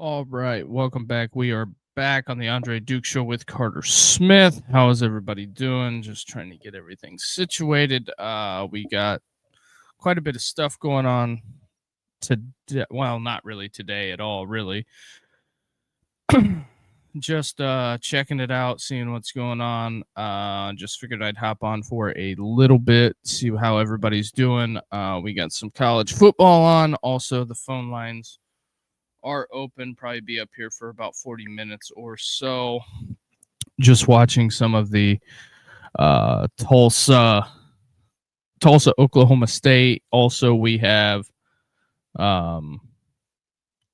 All right, welcome back. We are back on the Andre Duke Show with Carter Smith. How is everybody doing? Just trying to get everything situated. We got quite a bit of stuff going on today. Well, not really today at all, really. Just checking it out, seeing what's going on. Just figured I'd hop on for a little bit, see how everybody's doing. We got some college football on. Also, the phone lines are open, probably be up here for about 40 minutes or so. Just watching some of the Tulsa, Oklahoma State. Also, we have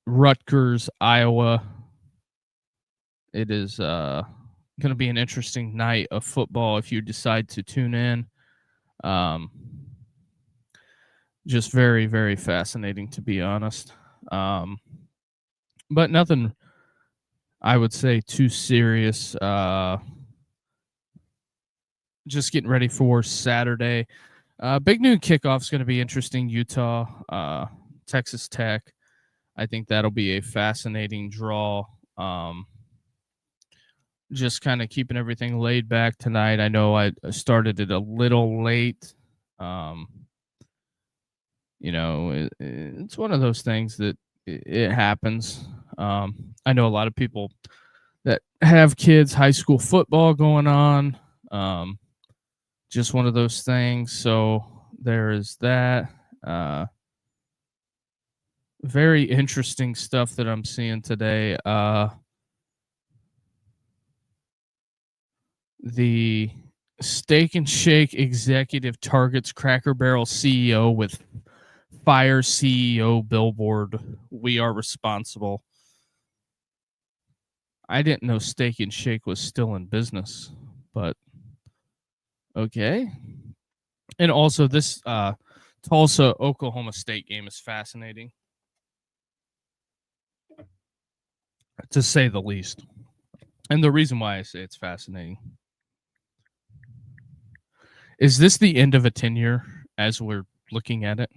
Rutgers, Iowa. It is going to be an interesting night of football if you decide to tune in. Just very, very fascinating, to be honest. But nothing, I would say, too serious. Just getting ready for Saturday. Big noon kickoff is going to be interesting. Utah, Texas Tech. I think that'll be a fascinating draw. Just kind of keeping everything laid back tonight. I know I started it a little late. It's one of those things that it happens. I know a lot of people that have kids, high school football going on. Just one of those things. So there is that. Very interesting stuff that I'm seeing today. The Steak and Shake executive targets Cracker Barrel CEO with fire CEO billboard. We are responsible. I didn't know Steak and Shake was still in business, but okay. And also this Tulsa Oklahoma State game is fascinating, to say the least. And the reason why I say it's fascinating is this the end of a tenure as we're looking at it?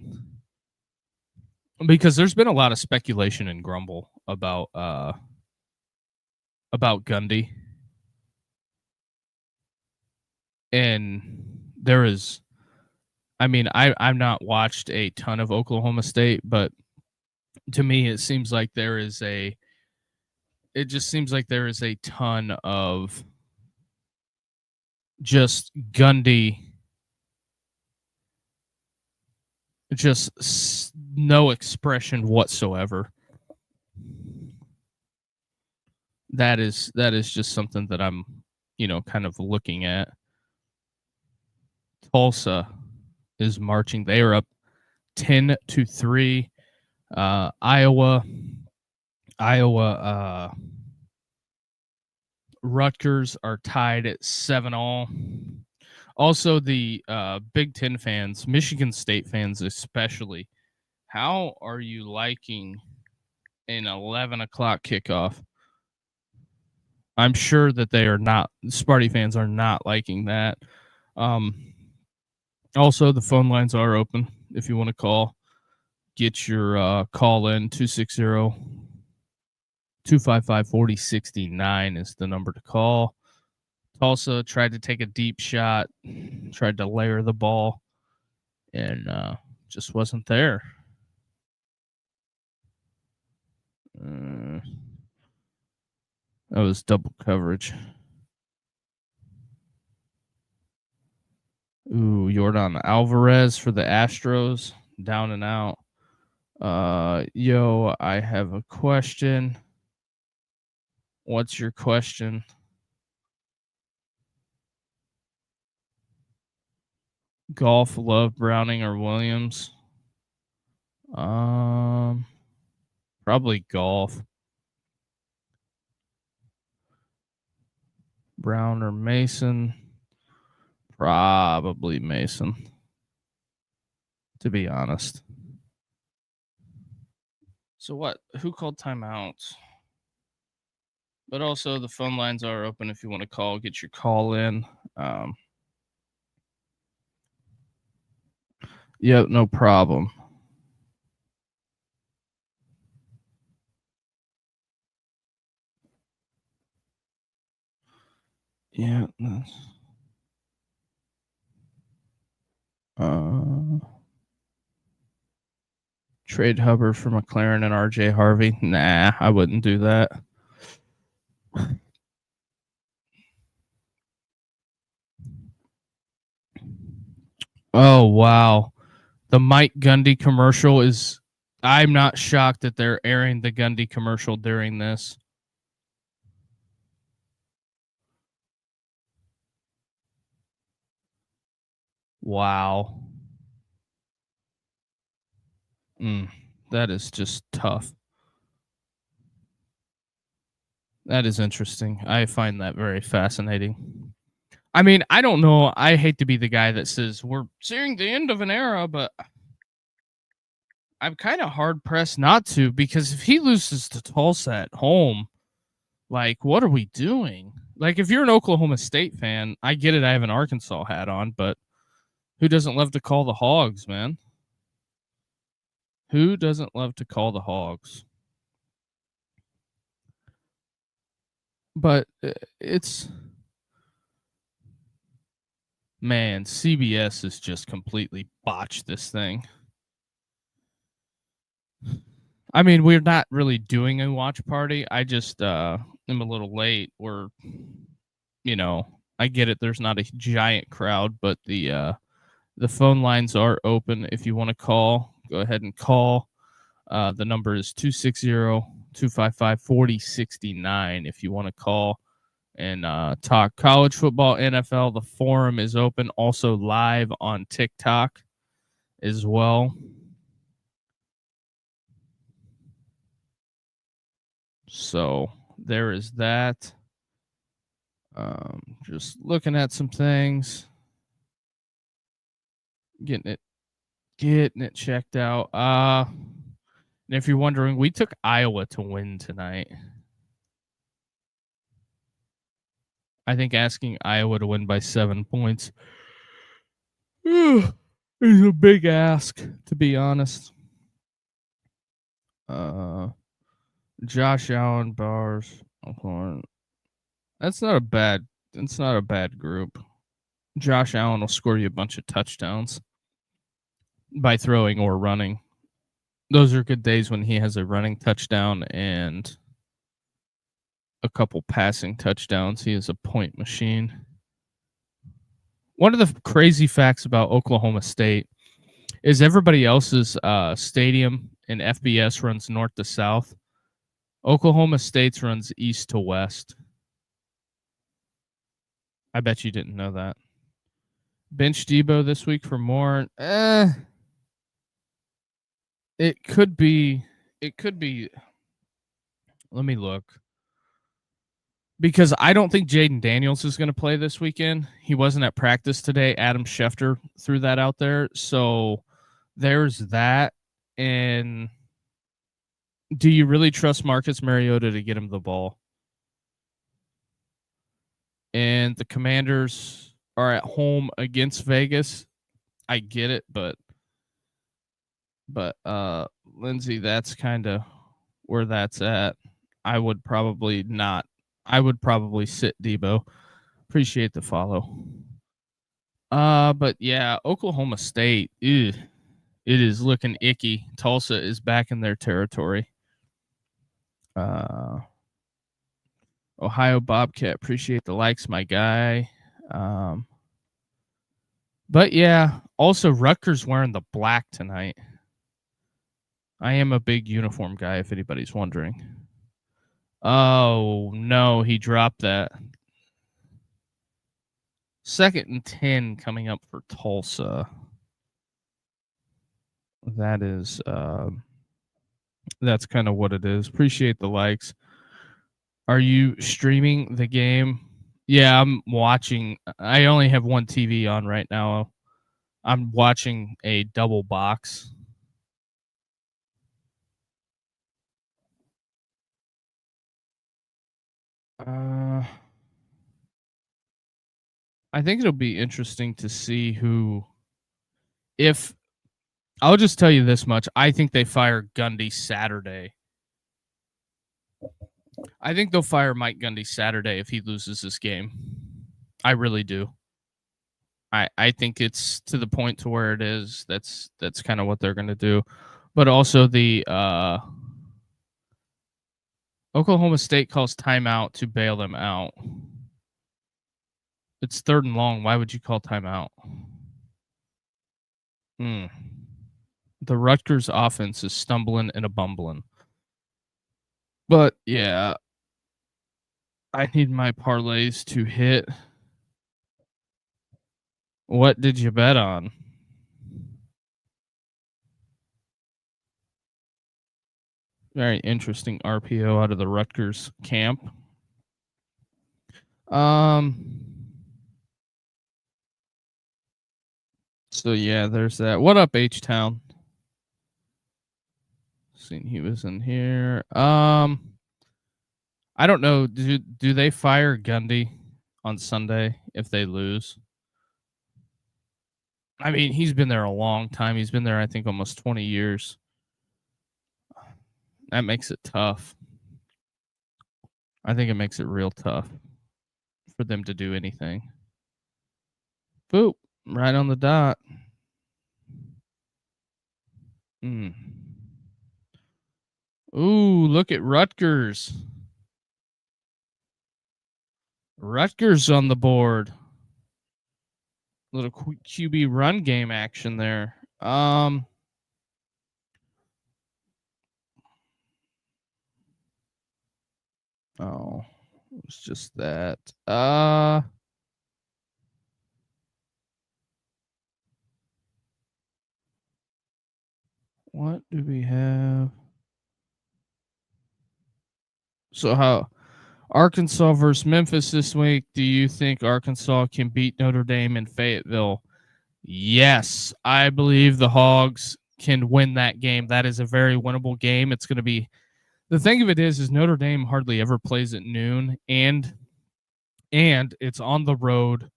Because there's been a lot of speculation and grumble about Gundy. And there is, I mean, I've not watched a ton of Oklahoma State, but to me it seems like there is a ton of just Gundy, just no expression whatsoever. That is just something that I'm, kind of looking at. Tulsa is marching. They are up 10-3. Iowa, Rutgers are tied at 7-all. Also, the Big Ten fans, Michigan State fans especially, how are you liking an 11 o'clock kickoff? I'm sure that they are not. Sparty fans are not liking that. Also, the phone lines are open if you want to call. Get your call in. 260-255-4069 is the number to call. Tulsa tried to take a deep shot, tried to layer the ball, and just wasn't there. That was double coverage. Ooh, Jordan Alvarez for the Astros, down and out. Yo, I have a question. What's your question? Golf, Love, Browning, or Williams? Probably golf. Brown or Mason? Probably Mason, to be honest. So what? Who called timeouts? But also the phone lines are open if you want to call. Get your call in. Yep, no problem. Yeah. Trade Hubbard for McLaren and RJ Harvey. Nah, I wouldn't do that. Oh, wow. The Mike Gundy commercial is. I'm not shocked that they're airing the Gundy commercial during this. Wow. That is just tough. That is interesting. I find that very fascinating. I mean, I don't know. I hate to be the guy that says we're seeing the end of an era, but I'm kind of hard pressed not to, because if he loses to Tulsa at home, like, what are we doing? Like, if you're an Oklahoma State fan, I get it. I have an Arkansas hat on, but who doesn't love to call the Hogs, man? Who doesn't love to call the Hogs? But it's, man, CBS has just completely botched this thing. I mean, we're not really doing a watch party. I just am a little late. We're, I get it. There's not a giant crowd, but the phone lines are open. If you want to call, go ahead and call. The number is 260-255-4069 if you want to call and talk college football, NFL. The forum is open, also live on TikTok as well. So there is that. Just looking at some things, getting it checked out. And if you're wondering, we took Iowa to win tonight. I think asking Iowa to win by 7 points is a big ask, to be honest. Josh Allen, Bowers, Horn. That's not a bad group. Josh Allen will score you a bunch of touchdowns by throwing or running. Those are good days when he has a running touchdown and a couple passing touchdowns. He is a point machine. One of the crazy facts about Oklahoma State is everybody else's stadium in FBS runs north to south. Oklahoma State's runs east to west. I bet you didn't know that. Bench Debo this week for more. It could be. Let me look. Because I don't think Jaden Daniels is going to play this weekend. He wasn't at practice today. Adam Schefter threw that out there. So there's that. And do you really trust Marcus Mariota to get him the ball? And the Commanders are at home against Vegas. I get it, but Lindsay, that's kind of where that's at. I would probably not. I would probably sit Debo. Appreciate the follow. But yeah, Oklahoma State, it is looking icky. Tulsa is back in their territory. Ohio Bobcat, appreciate the likes, my guy. But yeah, also Rutgers wearing the black tonight. I am a big uniform guy, if anybody's wondering. Oh no, he dropped that. 2nd and 10 coming up for Tulsa. That is that's kind of what it is. Appreciate the likes. Are you streaming the game? Yeah, I'm watching. I only have one TV on right now. I'm watching a double box. I think it'll be interesting to see who. If I'll just tell you this much, I think they fire Gundy Saturday. I think they'll fire Mike Gundy Saturday if he loses this game. I really do. I think it's to the point to where it is. That's kind of what they're going to do. But also the Oklahoma State calls timeout to bail them out. It's 3rd and long. Why would you call timeout? Hmm. The Rutgers offense is stumbling and a bumbling. But yeah, I need my parlays to hit. What did you bet on? Very interesting RPO out of the Rutgers camp. So yeah, there's that. What up, H Town? Seen he was in here. I don't know. Do they fire Gundy on Sunday if they lose? I mean, he's been there a long time. He's been there, I think, almost 20 years. That makes it tough. I think it makes it real tough for them to do anything. Boop, right on the dot. Mm. Ooh, look at Rutgers. Rutgers on the board. Little QB run game action there. Oh, it's just that. What do we have? So how Arkansas versus Memphis this week? Do you think Arkansas can beat Notre Dame in Fayetteville? Yes, I believe the Hogs can win that game. That is a very winnable game. It's going to be the thing of it is Notre Dame hardly ever plays at noon, and it's on the road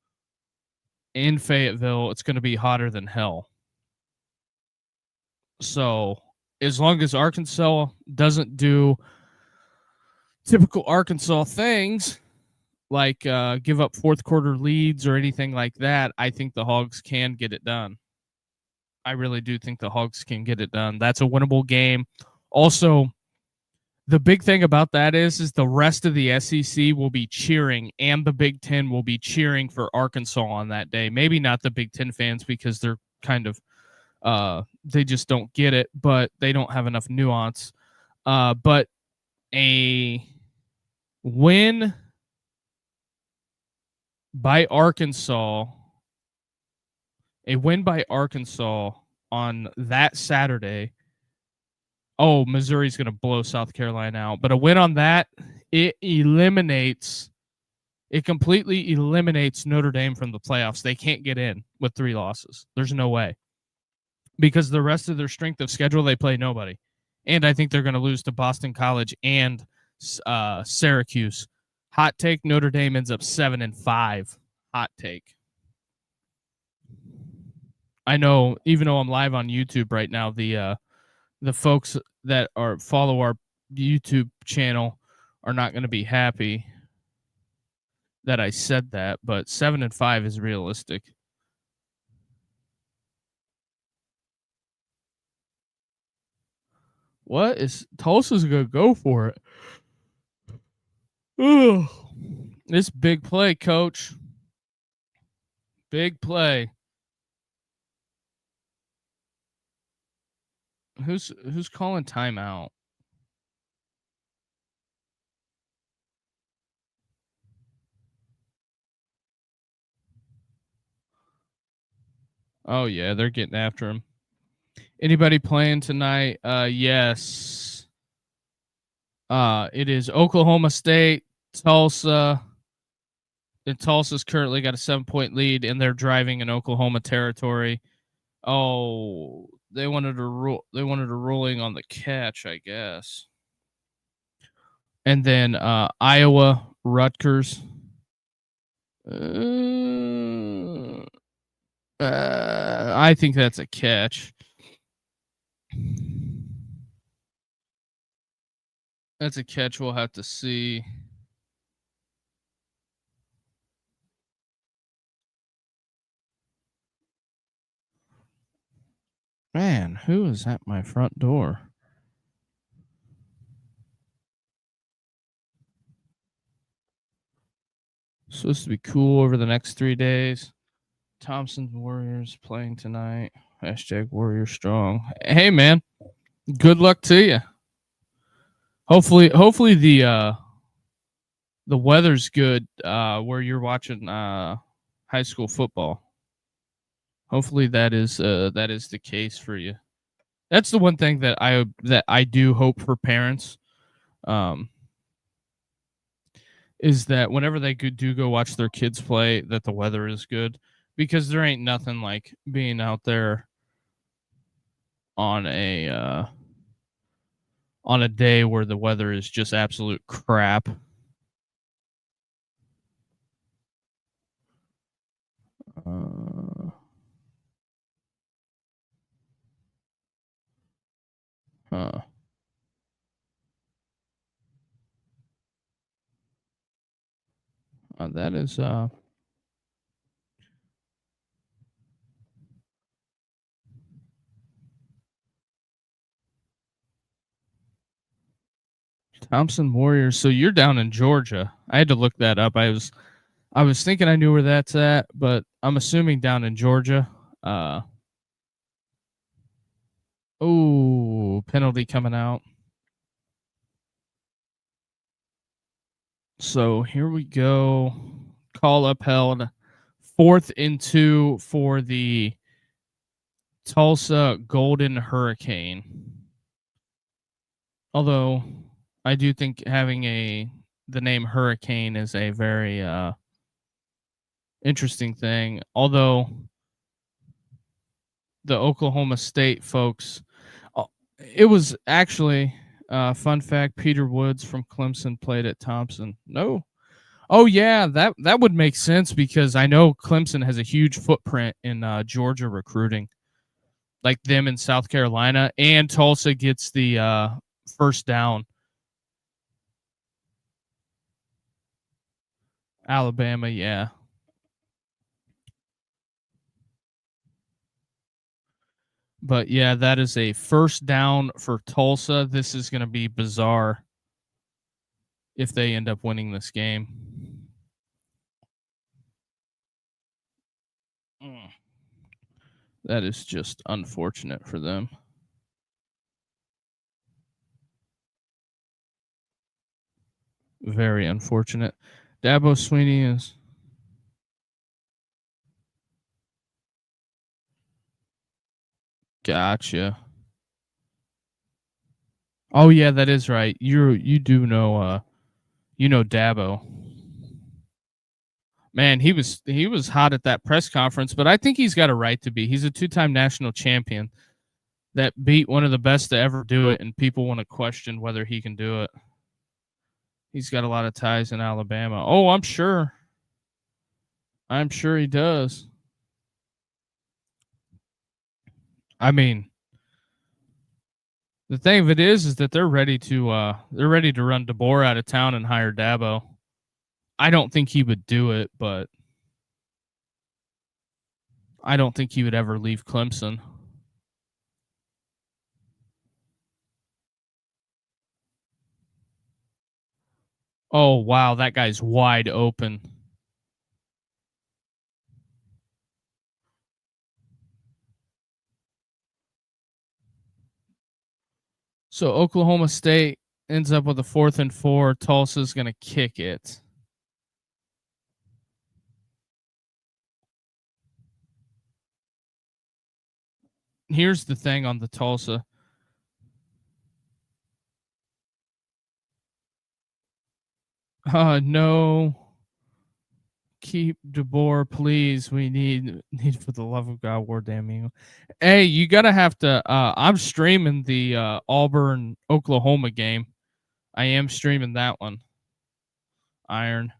in Fayetteville. It's going to be hotter than hell. So as long as Arkansas doesn't do typical Arkansas things like give up fourth quarter leads or anything like that, I think the Hogs can get it done. I really do think the Hogs can get it done. That's a winnable game. Also, the big thing about that is the rest of the SEC will be cheering and the Big Ten will be cheering for Arkansas on that day. Maybe not the Big Ten fans because they're kind of they just don't get it, but they don't have enough nuance. But a win by Arkansas, on that Saturday. Oh, Missouri's going to blow South Carolina out, but a win on that, it completely eliminates Notre Dame from the playoffs. They can't get in with 3 losses. There's no way. Because the rest of their strength of schedule, they play nobody. And I think they're going to lose to Boston College and Syracuse. Hot take, Notre Dame ends up 7-5. Hot take. I know, even though I'm live on YouTube right now, the folks that follow our YouTube channel are not going to be happy that I said that, but 7-5 is realistic. What is Tulsa's gonna go for it? Ugh. This big play, coach. Big play. Who's calling timeout? Oh yeah, they're getting after him. Anybody playing tonight? Yes. It is Oklahoma State, Tulsa. And Tulsa's currently got a 7-point lead, and they're driving in Oklahoma territory. Oh, they wanted a rule. They wanted a ruling on the catch, I guess. And then Iowa, Rutgers. I think that's a catch. That's a catch. We'll have to see. Man, who is at my front door? Supposed to be cool over the next 3 days. Thompson Warriors playing tonight. Hashtag Warrior Strong. Hey man, good luck to you. Hopefully the weather's good where you're watching high school football. Hopefully that is the case for you. That's the one thing that I do hope for parents. Um, is that whenever they do go watch their kids play, that the weather is good, because there ain't nothing like being out there on a day where the weather is just absolute crap. Uh, huh. That is Thompson Warriors. So you're down in Georgia. I had to look that up. I was thinking I knew where that's at, but I'm assuming down in Georgia. Oh, penalty coming out. So here we go. Call upheld. 4th and 2 for the Tulsa Golden Hurricane. Although I do think having the name Hurricane is a very interesting thing. Although the Oklahoma State folks, it was actually fun fact, Peter Woods from Clemson played at Thompson. No. Oh yeah, that would make sense, because I know Clemson has a huge footprint in Georgia recruiting, like them in South Carolina, and Tulsa gets the first down. Alabama, yeah. But yeah, that is a first down for Tulsa. This is going to be bizarre if they end up winning this game. That is just unfortunate for them. Very unfortunate. Dabo Sweeney is. Gotcha. Oh yeah, that is right. You do know Dabo. Man, he was hot at that press conference, but I think he's got a right to be. He's a 2-time national champion that beat one of the best to ever do it, and people want to question whether he can do it. He's got a lot of ties in Alabama. Oh, I'm sure. I'm sure he does. I mean, the thing of it is that they're ready to run DeBoer out of town and hire Dabo. I don't think he would do it, but I don't think he would ever leave Clemson. Oh wow, that guy's wide open. So Oklahoma State ends up with a 4th and 4. Tulsa's going to kick it. Here's the thing on the Tulsa. No. Keep DeBoer, please. We need for the love of God, War damn Eagle. Hey, you gotta have to. I'm streaming the Auburn Oklahoma game. I am streaming that one. Iron.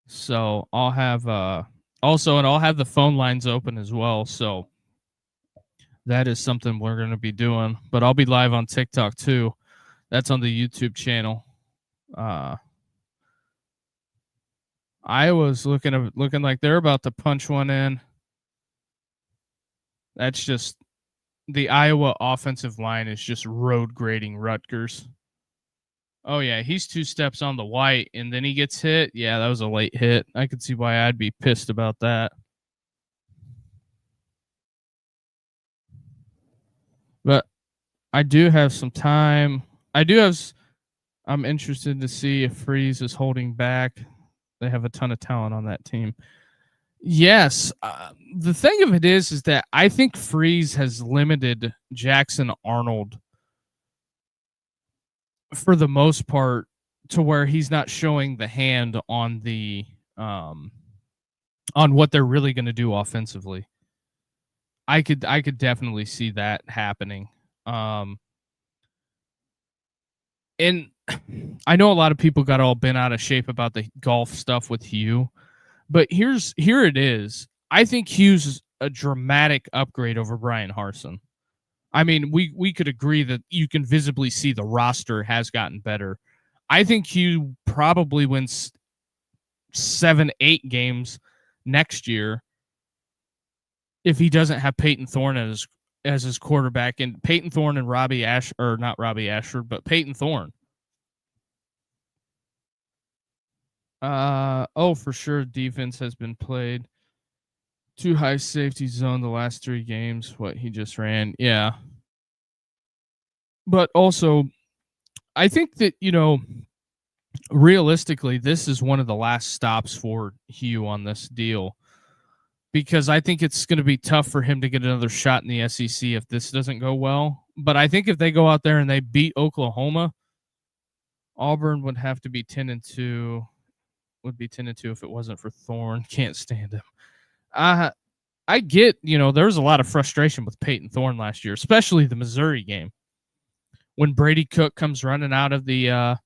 So I'll have and I'll have the phone lines open as well. So that is something we're gonna be doing. But I'll be live on TikTok too. That's on the YouTube channel. Iowa's looking like they're about to punch one in. That's just the Iowa offensive line is just road grading Rutgers. Oh yeah, he's 2 steps on the white and then he gets hit. Yeah, that was a late hit. I could see why I'd be pissed about that. But I do have some time. I'm interested to see if Freeze is holding back. They have a ton of talent on that team. Yes, the thing of it is that I think Freeze has limited Jackson Arnold for the most part to where he's not showing the hand on what they're really going to do offensively. I could definitely see that happening. And I know a lot of people got all bent out of shape about the golf stuff with Hugh, but here it is. I think Hugh's a dramatic upgrade over Brian Harsin. I mean, we could agree that you can visibly see the roster has gotten better. I think Hugh probably wins 7, 8 games next year if he doesn't have Peyton Thorne as his quarterback, and Peyton Thorne and not Robbie Ashford, but Peyton Thorne. For sure, defense has been played. Too high safety zone the last 3 games. What he just ran, yeah. But also, I think that realistically, this is one of the last stops for Hugh on this deal, because I think it's going to be tough for him to get another shot in the SEC if this doesn't go well. But I think if they go out there and they beat Oklahoma, Auburn would have to be 10-2. Would be 10-2 if it wasn't for Thorne. Can't stand him. I get, there was a lot of frustration with Peyton Thorne last year, especially the Missouri game, when Brady Cook comes running out of the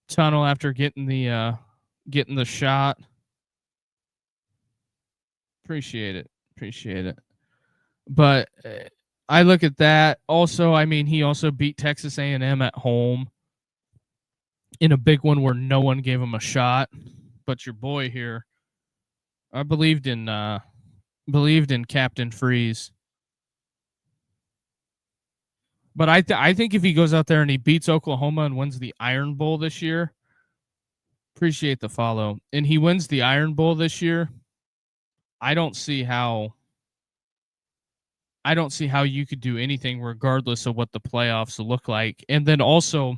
tunnel after getting the shot. Appreciate it. But I look at that. Also, I mean, he also beat Texas A&M at home in a big one where no one gave him a shot. But your boy here, I believed in Captain Freeze. But I think if he goes out there and he beats Oklahoma and wins the Iron Bowl this year, appreciate the follow, and he wins the Iron Bowl this year, I don't see how you could do anything regardless of what the playoffs look like. And then also,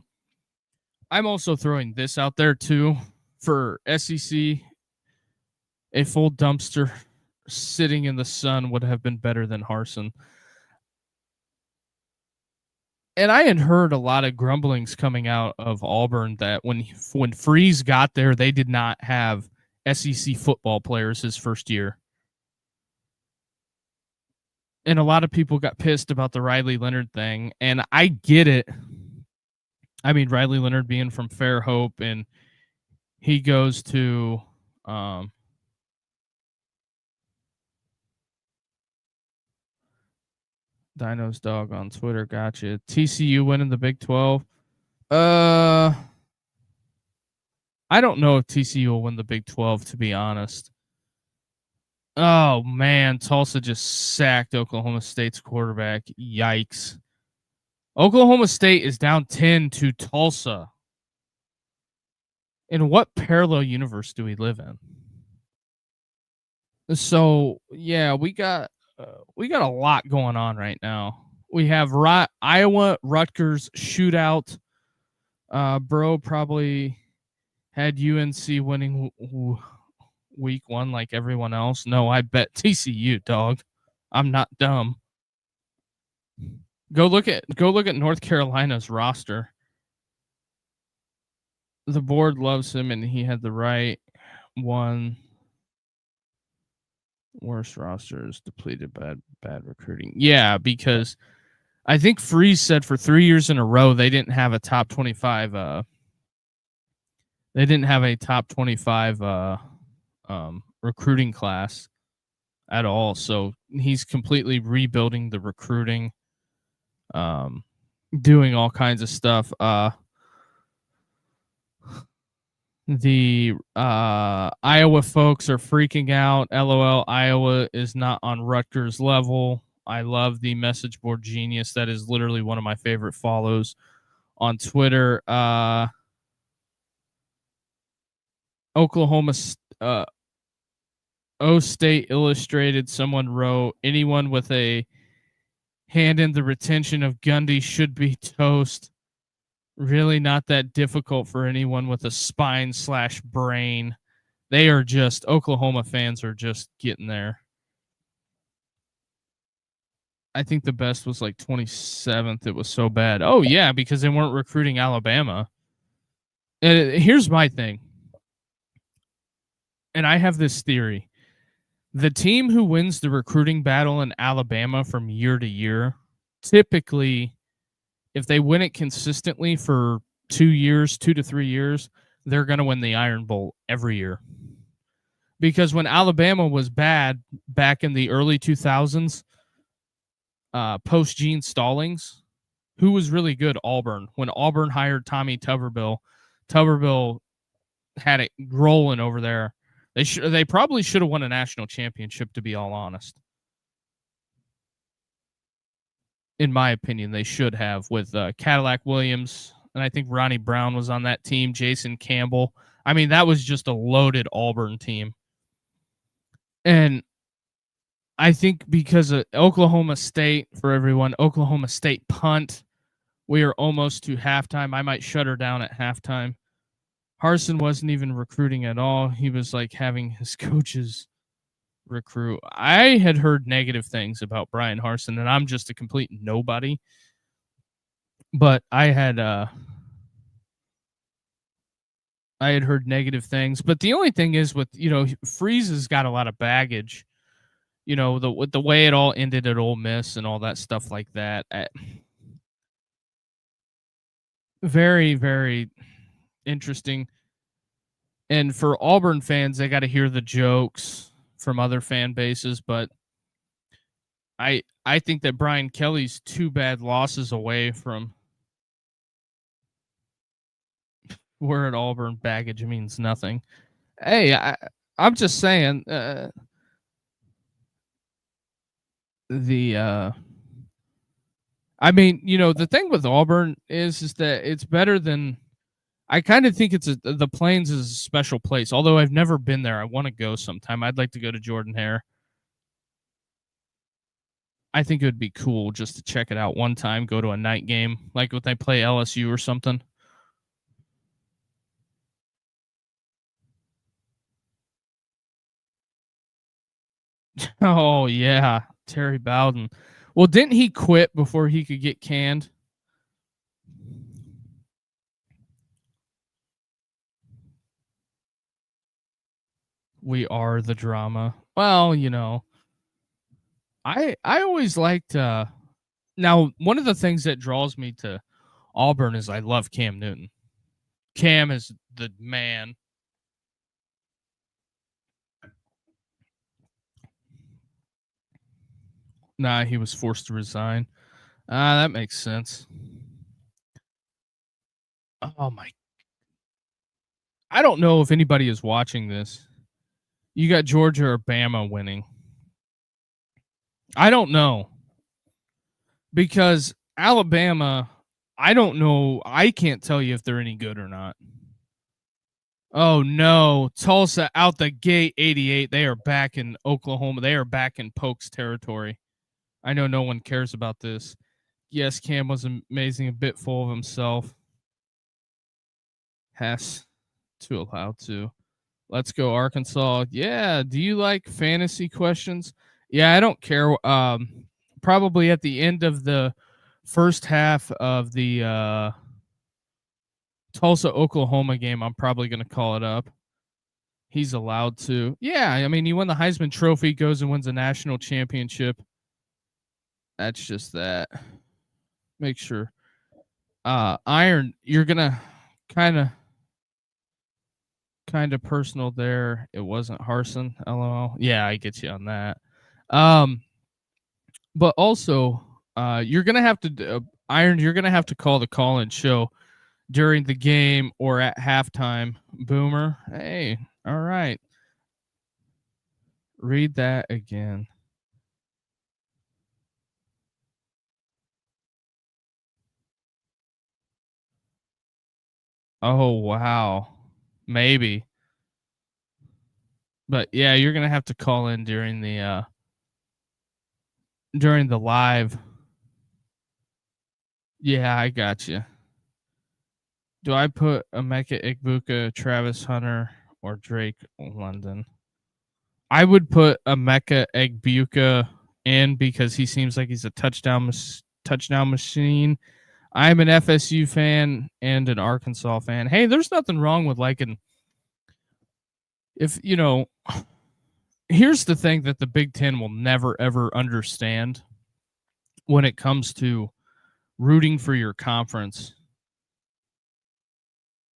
I'm also throwing this out there too for SEC. A full dumpster sitting in the sun would have been better than Harsin. And I had heard a lot of grumblings coming out of Auburn that when Freeze got there, they did not have SEC football players his first year. And a lot of people got pissed about the Riley Leonard thing, and I get it. I mean, Riley Leonard being from Fairhope, and he goes to Dino's Dog on Twitter. Gotcha. TCU winning the Big 12. I don't know if TCU will win the Big 12, to be honest. Oh, man. Tulsa just sacked Oklahoma State's quarterback. Yikes. Oklahoma State is down 10 to Tulsa. In what parallel universe do we live in? So, yeah, we got a lot going on right now. We have Iowa Rutgers shootout. Bro probably had UNC winning week 1 like everyone else. No, I bet TCU, dog. I'm not dumb. Go look at North Carolina's roster. The board loves him, and he had the right one. Worst rosters, depleted, bad recruiting. Yeah, because I think Freeze said for 3 years in a row they didn't have a top 25. They didn't have a top 25 recruiting class at all. So he's completely rebuilding the recruiting, doing all kinds of stuff. The Iowa folks are freaking out. LOL, Iowa is not on Rutgers level. I love the message board genius. That is literally one of my favorite follows on Twitter. Oklahoma O State Illustrated, someone wrote, anyone with a hand in the retention of Gundy should be toast. Really not that difficult for anyone with a spine/brain. They are just, Oklahoma fans are just getting there. I think the best was like 27th. It was so bad. Oh, yeah, because they weren't recruiting Alabama. And here's my thing. And I have this theory. The team who wins the recruiting battle in Alabama from year to year, typically, if they win it consistently for 2 to 3 years, they're going to win the Iron Bowl every year. Because when Alabama was bad back in the early 2000s, post Gene Stallings, who was really good? Auburn. When Auburn hired Tommy Tuberville, Tuberville had it rolling over there. They probably should have won a national championship, to be all honest. In my opinion, they should have, with Cadillac Williams, and I think Ronnie Brown was on that team, Jason Campbell. I mean, that was just a loaded Auburn team. And I think because of Oklahoma State, for everyone, Oklahoma State punt, we are almost to halftime. I might shut her down at halftime. Harsin wasn't even recruiting at all. He was like having his coaches recruit. I had heard negative things about Brian Harsin, and I'm just a complete nobody. But I had heard negative things. But the only thing is, with Freeze has got a lot of baggage. With the way it all ended at Ole Miss and all that stuff like that. Very, very interesting. And for Auburn fans, they got to hear the jokes from other fan bases. But I think that Brian Kelly's 2 bad losses away from we're at Auburn. Baggage means nothing. Hey, I'm just saying. I mean, the thing with Auburn is that it's better than. I kind of think the Plains is a special place. Although I've never been there, I want to go sometime. I'd like to go to Jordan Hare. I think it would be cool just to check it out one time. Go to a night game, like when they play LSU or something. Oh yeah, Terry Bowden. Well, didn't he quit before he could get canned? We are the drama. Well, I always liked. Now, one of the things that draws me to Auburn is I love Cam Newton. Cam is the man. Nah, he was forced to resign. That makes sense. Oh my. I don't know if anybody is watching this. You got Georgia or Bama winning. I don't know. Because Alabama, I don't know. I can't tell you if they're any good or not. Oh no, Tulsa out the gate 88. They are back in Oklahoma. They are back in Pokes territory. I know no one cares about this. Yes, Cam was amazing, a bit full of himself. Has to allow to. Let's go, Arkansas. Yeah. Do you like fantasy questions? Yeah, I don't care. Probably at the end of the first half of the Tulsa, Oklahoma game, I'm probably going to call it up. He's allowed to. Yeah, I mean, he won the Heisman Trophy, goes and wins a national championship. That's just that. Make sure. Iron, you're going to kind of personal there. It wasn't Harsin, LOL. Yeah, I get you on that. But also, you're gonna have to Iron. You're gonna have to call the call-in show. during the game or at halftime. Boomer, hey, all right. Read that again. Oh, wow. Maybe. But yeah, you're going to have to call in during the live. Yeah, I got you. Do I put Emeka Egbuka, Travis Hunter, or Drake London? I would put Emeka Egbuka in because he seems like he's a touchdown machine. I'm an FSU fan and an Arkansas fan. Hey, there's nothing wrong with liking. If you know, here's the thing that the Big Ten will never ever understand when it comes to rooting for your conference.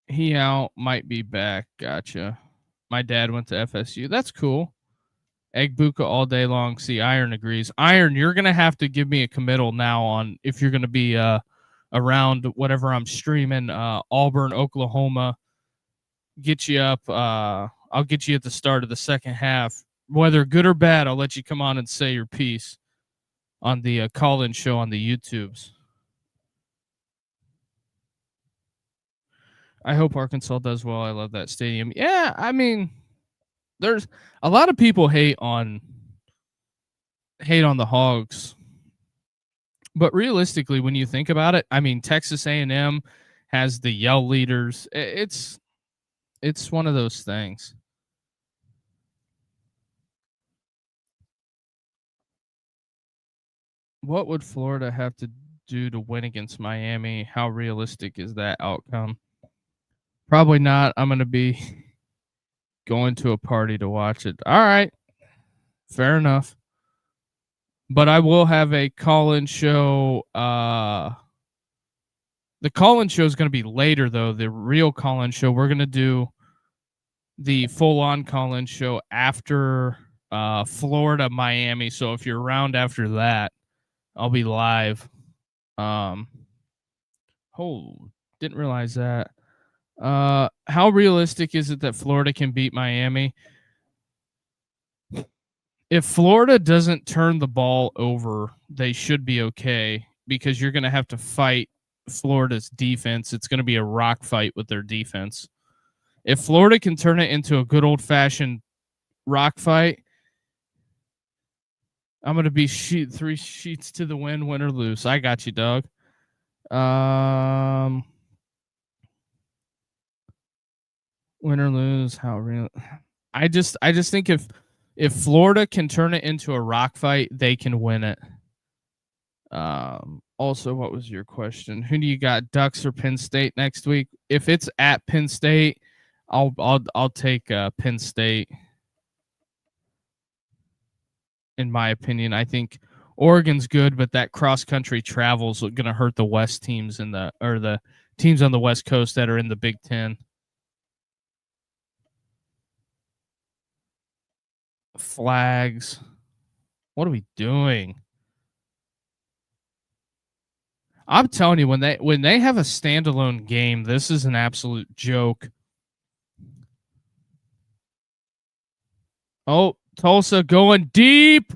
He out might be back. Gotcha. My dad went to FSU. That's cool. Egbuka all day long. See, Iron agrees. Iron, you're gonna have to give me a committal now on if you're gonna be around whatever I'm streaming. Auburn, Oklahoma. Get you up. I'll get you at the start of the second half. Whether good or bad, I'll let you come on and say your piece on the call-in show on the YouTubes. I hope Arkansas does well. I love that stadium. Yeah, I mean, there's a lot of people hate on the Hogs, but realistically, when you think about it, I mean, Texas A&M has the yell leaders. It's one of those things. What would Florida have to do to win against Miami? How realistic is that outcome? Probably not. I'm going to be going to a party to watch it. All right. Fair enough. But I will have a call-in show. The call-in show is going to be later, though. The real call-in show, we're going to do the full-on call-in show after Florida, Miami. So if you're around after that, I'll be live. Didn't realize that. How realistic is it that Florida can beat Miami? If Florida doesn't turn the ball over, they should be okay because you're going to have to fight Florida's defense. It's going to be a rock fight with their defense. If Florida can turn it into a good old-fashioned rock fight, I'm going to be 3 sheets to the wind, win or lose. I got you, dog. Win or lose, how real? I just think if Florida can turn it into a rock fight, they can win it. Also, what was your question? Who do you got, Ducks or Penn State next week? If it's at Penn State, I'll take Penn State. In my opinion, I think Oregon's good, but that cross country travel is going to hurt the West teams the teams on the West Coast that are in the Big Ten. Flags. What are we doing? I'm telling you, when they have a standalone game, this is an absolute joke. Oh, Tulsa going deep.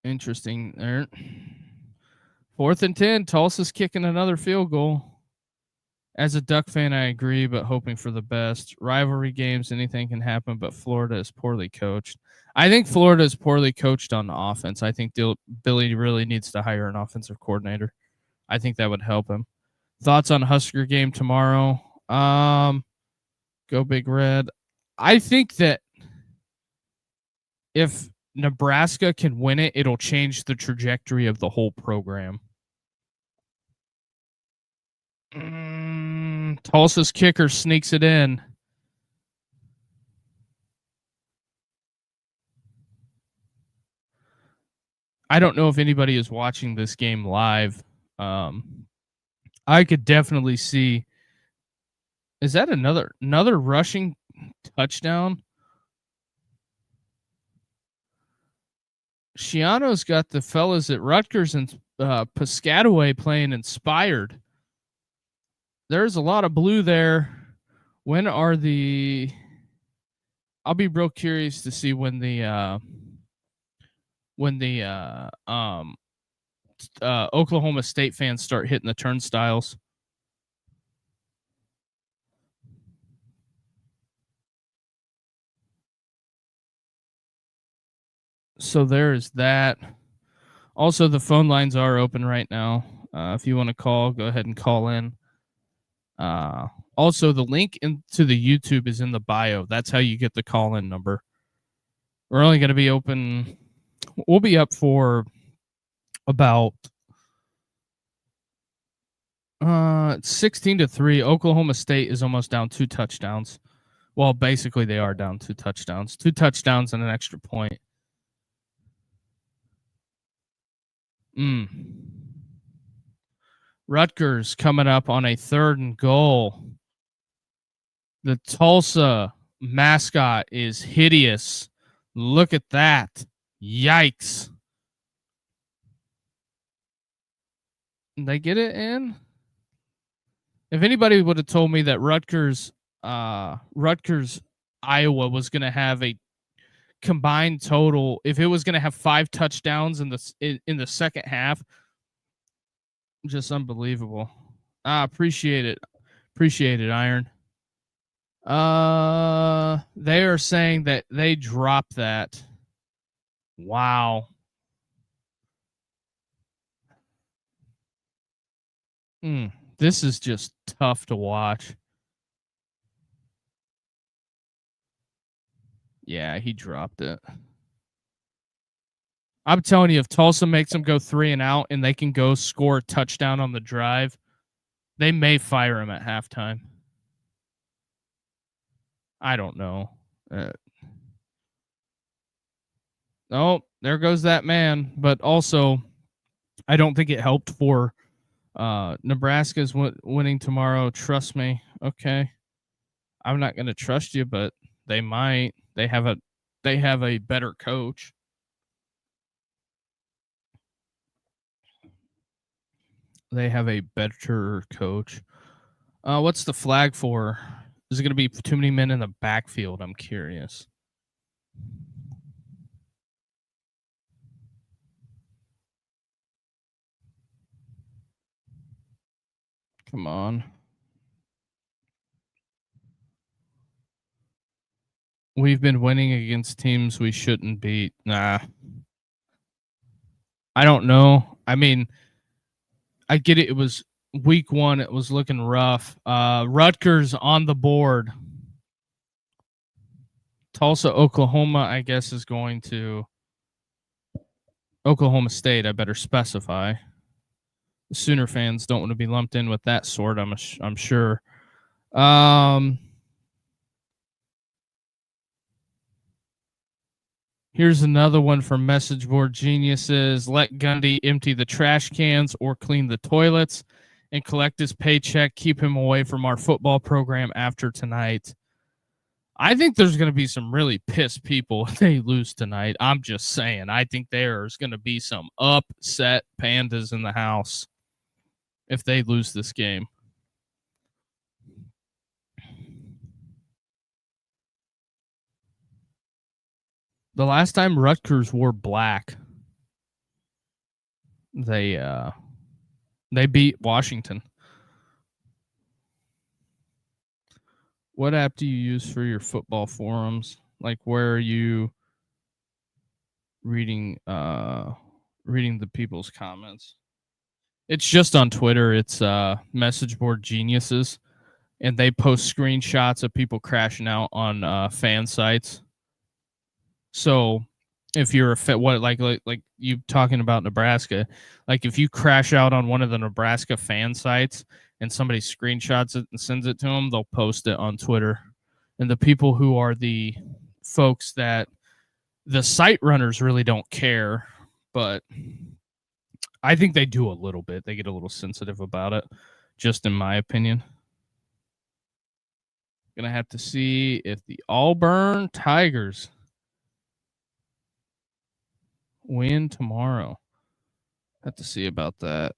Interesting there. 4th and 10. Tulsa's kicking another field goal. As a Duck fan, I agree, but hoping for the best. Rivalry games, anything can happen, but Florida is poorly coached. I think Florida is poorly coached on offense. I think Billy really needs to hire an offensive coordinator. I think that would help him. Thoughts on Husker game tomorrow? Go Big Red. I think that if Nebraska can win it, it'll change the trajectory of the whole program. Tulsa's kicker sneaks it in. I don't know if anybody is watching this game live. I could definitely see. Is that another rushing touchdown? Shiano's got the fellas at Rutgers Piscataway playing Inspired. There's a lot of blue there. When are the? I'll be real curious to see when the Oklahoma State fans start hitting the turnstiles. So there is that. Also, the phone lines are open right now. If you want to call, go ahead and call in. Also, the link into the YouTube is in the bio. That's how you get the call-in number. We're only going to be open. We'll be up for about 16-3. Oklahoma State is almost down 2 touchdowns. Well, basically they are down 2 touchdowns. 2 touchdowns and an extra point. Rutgers coming up on a 3rd and goal. The Tulsa mascot is hideous. Look at that. Yikes. They get it in? If anybody would have told me that Rutgers, Iowa was going to have a combined total, if it was going to have 5 touchdowns in the second half, just unbelievable. Appreciate it. Appreciate it, Iron. They are saying that they dropped that. Wow. This is just tough to watch. Yeah, he dropped it. I'm telling you, if Tulsa makes them go 3 and out and they can go score a touchdown on the drive, they may fire him at halftime. I don't know. Oh, there goes that man. But also, I don't think it helped for Nebraska's winning tomorrow. Trust me. Okay. I'm not going to trust you, but they might. They have a better coach. They have a better coach. What's the flag for? Is it going to be too many men in the backfield? I'm curious. Come on. We've been winning against teams we shouldn't beat. Nah. I don't know. I mean, I get it. It was week 1. It was looking rough. Rutgers on the board. Tulsa, Oklahoma, I guess, is going to Oklahoma State. I better specify. The Sooner fans don't want to be lumped in with that sort, I'm sure. Here's another one from Message Board Geniuses. Let Gundy empty the trash cans or clean the toilets and collect his paycheck. Keep him away from our football program after tonight. I think there's going to be some really pissed people if they lose tonight. I'm just saying. I think there's going to be some upset pandas in the house if they lose this game. The last time Rutgers wore black, they beat Washington. What app do you use for your football forums? Like, where are you reading the people's comments? It's just on Twitter. It's Message Board Geniuses, and they post screenshots of people crashing out on fan sites. So if you're like you talking about Nebraska, like if you crash out on one of the Nebraska fan sites and somebody screenshots it and sends it to them, they'll post it on Twitter. And the people who are the folks that the site runners really don't care, but I think they do a little bit. They get a little sensitive about it, just in my opinion. Gonna have to see if the Auburn Tigers win tomorrow. Have to see about that.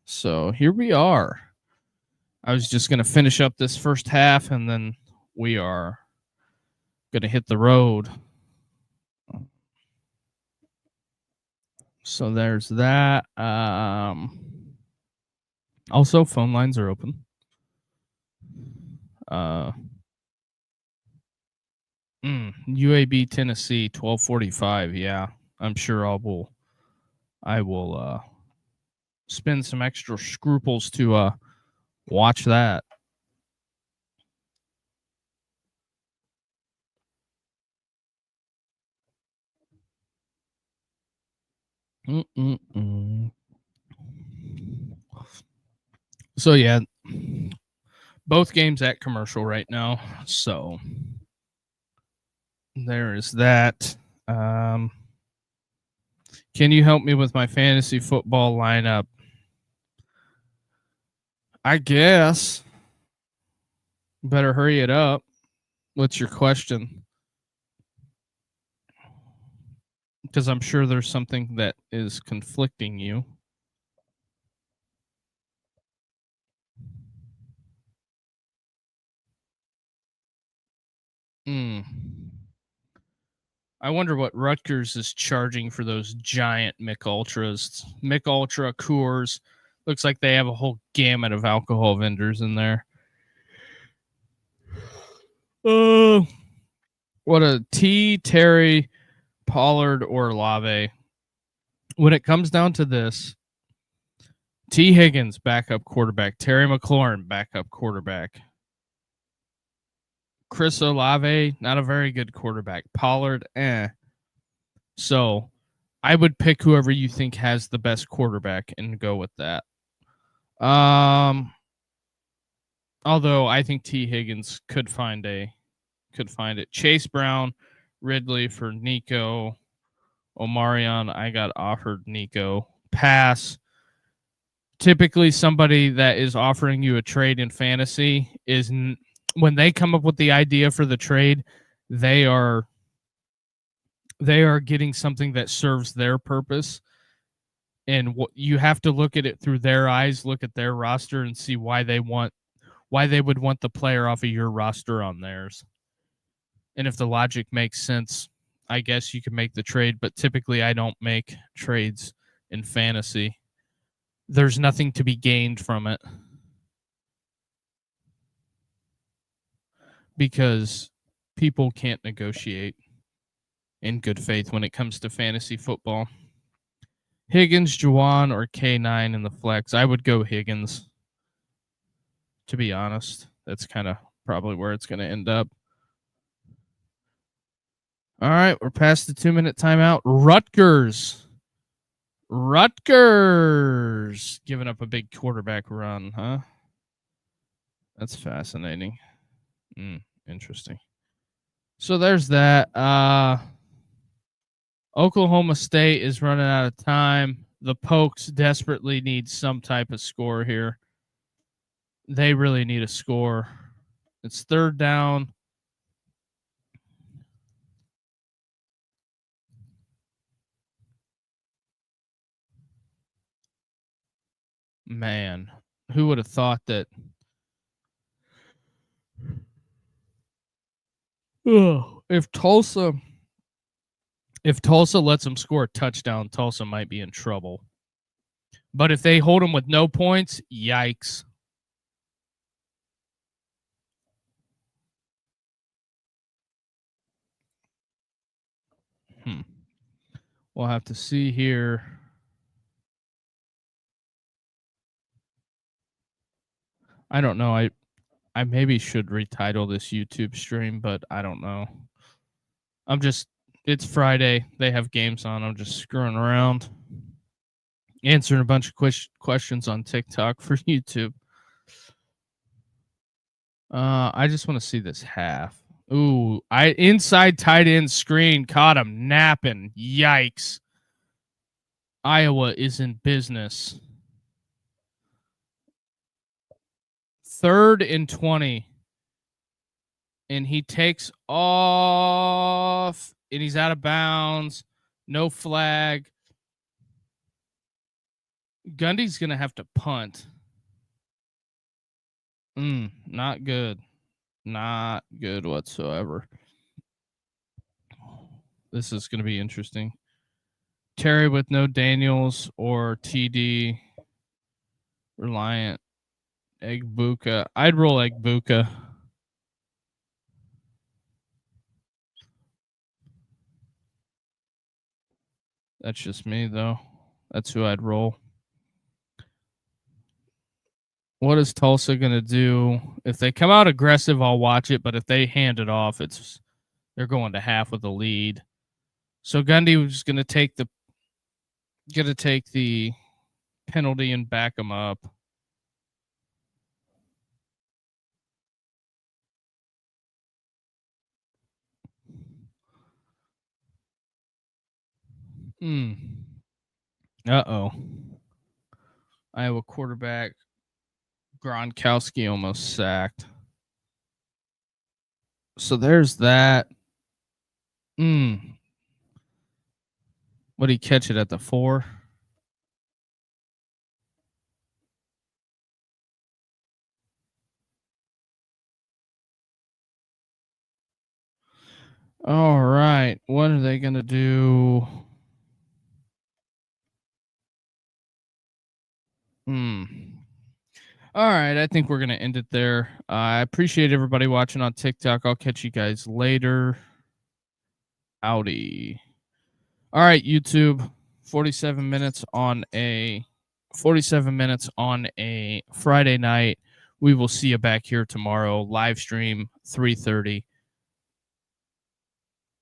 So here we are. I was just going to finish up this first half, and then we are going to hit the road. So there's that. Also, phone lines are open. UAB Tennessee 12:45. Yeah, I'm sure I will spend some extra scruples to watch that. So yeah, both games at commercial right now. So there is that. Can you help me with my fantasy football lineup? I guess. Better hurry it up. What's your question? Because I'm sure there's something that is conflicting you. I wonder what Rutgers is charging for those giant Mick Ultras. Mick Ultra, Coors. Looks like they have a whole gamut of alcohol vendors in there. Oh, what a T, Terry, Pollard, or Lave. When it comes down to this, T. Higgins, backup quarterback. Terry McLaurin, backup quarterback. Chris Olave, not a very good quarterback. Pollard, So I would pick whoever you think has the best quarterback and go with that. Although I think T. Higgins could find it. Chase Brown, Ridley for Nico. Omarion, I got offered Nico. Pass. Typically, somebody that is offering you a trade in fantasy is when they come up with the idea for the trade, they are getting something that serves their purpose, and what you have to look at it through their eyes, look at their roster, and see why they would want the player off of your roster on theirs. And if the logic makes sense, I guess you can make the trade. But typically, I don't make trades in fantasy. There's nothing to be gained from it because people can't negotiate in good faith when it comes to fantasy football. Higgins, Juwan, or K9 in the flex. I would go Higgins, to be honest. That's kind of probably where it's going to end up. All right, we're past the 2-minute timeout. Rutgers giving up a big quarterback run, huh? That's fascinating. Interesting. So there's that. Oklahoma State is running out of time. The Pokes desperately need some type of score here. They really need a score. It's third down. Man, who would have thought that? If Tulsa lets them score a touchdown, Tulsa might be in trouble. But if they hold them with no points, yikes. We'll have to see here. I don't know. I maybe should retitle this YouTube stream, but I don't know. It's Friday. They have games on. I'm just screwing around, answering a bunch of questions on TikTok for YouTube. I just want to see this half. Ooh, inside tight end screen caught him napping. Yikes. Iowa is in business. 3rd and 20. And he takes off and he's out of bounds. No flag. Gundy's going to have to punt. Not good. Not good whatsoever. This is going to be interesting. Terry with no Daniels or TD. Reliant. Egbuka. I'd roll Egbuka. That's just me, though. That's who I'd roll. What is Tulsa going to do? If they come out aggressive, I'll watch it. But if they hand it off, they're going to half with the lead. So Gundy was going to take the penalty and back him up. Uh-oh. Iowa quarterback Gronkowski almost sacked. So there's that. Would he catch it at the 4? All right. What are they going to do? All right. I think we're going to end it there. I appreciate everybody watching on TikTok. I'll catch you guys later. Howdy. All right, YouTube. 47 minutes on a Friday night. We will see you back here tomorrow. Live stream 3:30.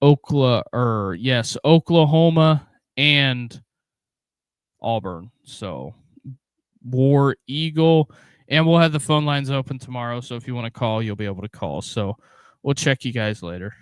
Oklahoma and Auburn. So War Eagle. And we'll have the phone lines open tomorrow. So if you want to call, you'll be able to call. So we'll check you guys later.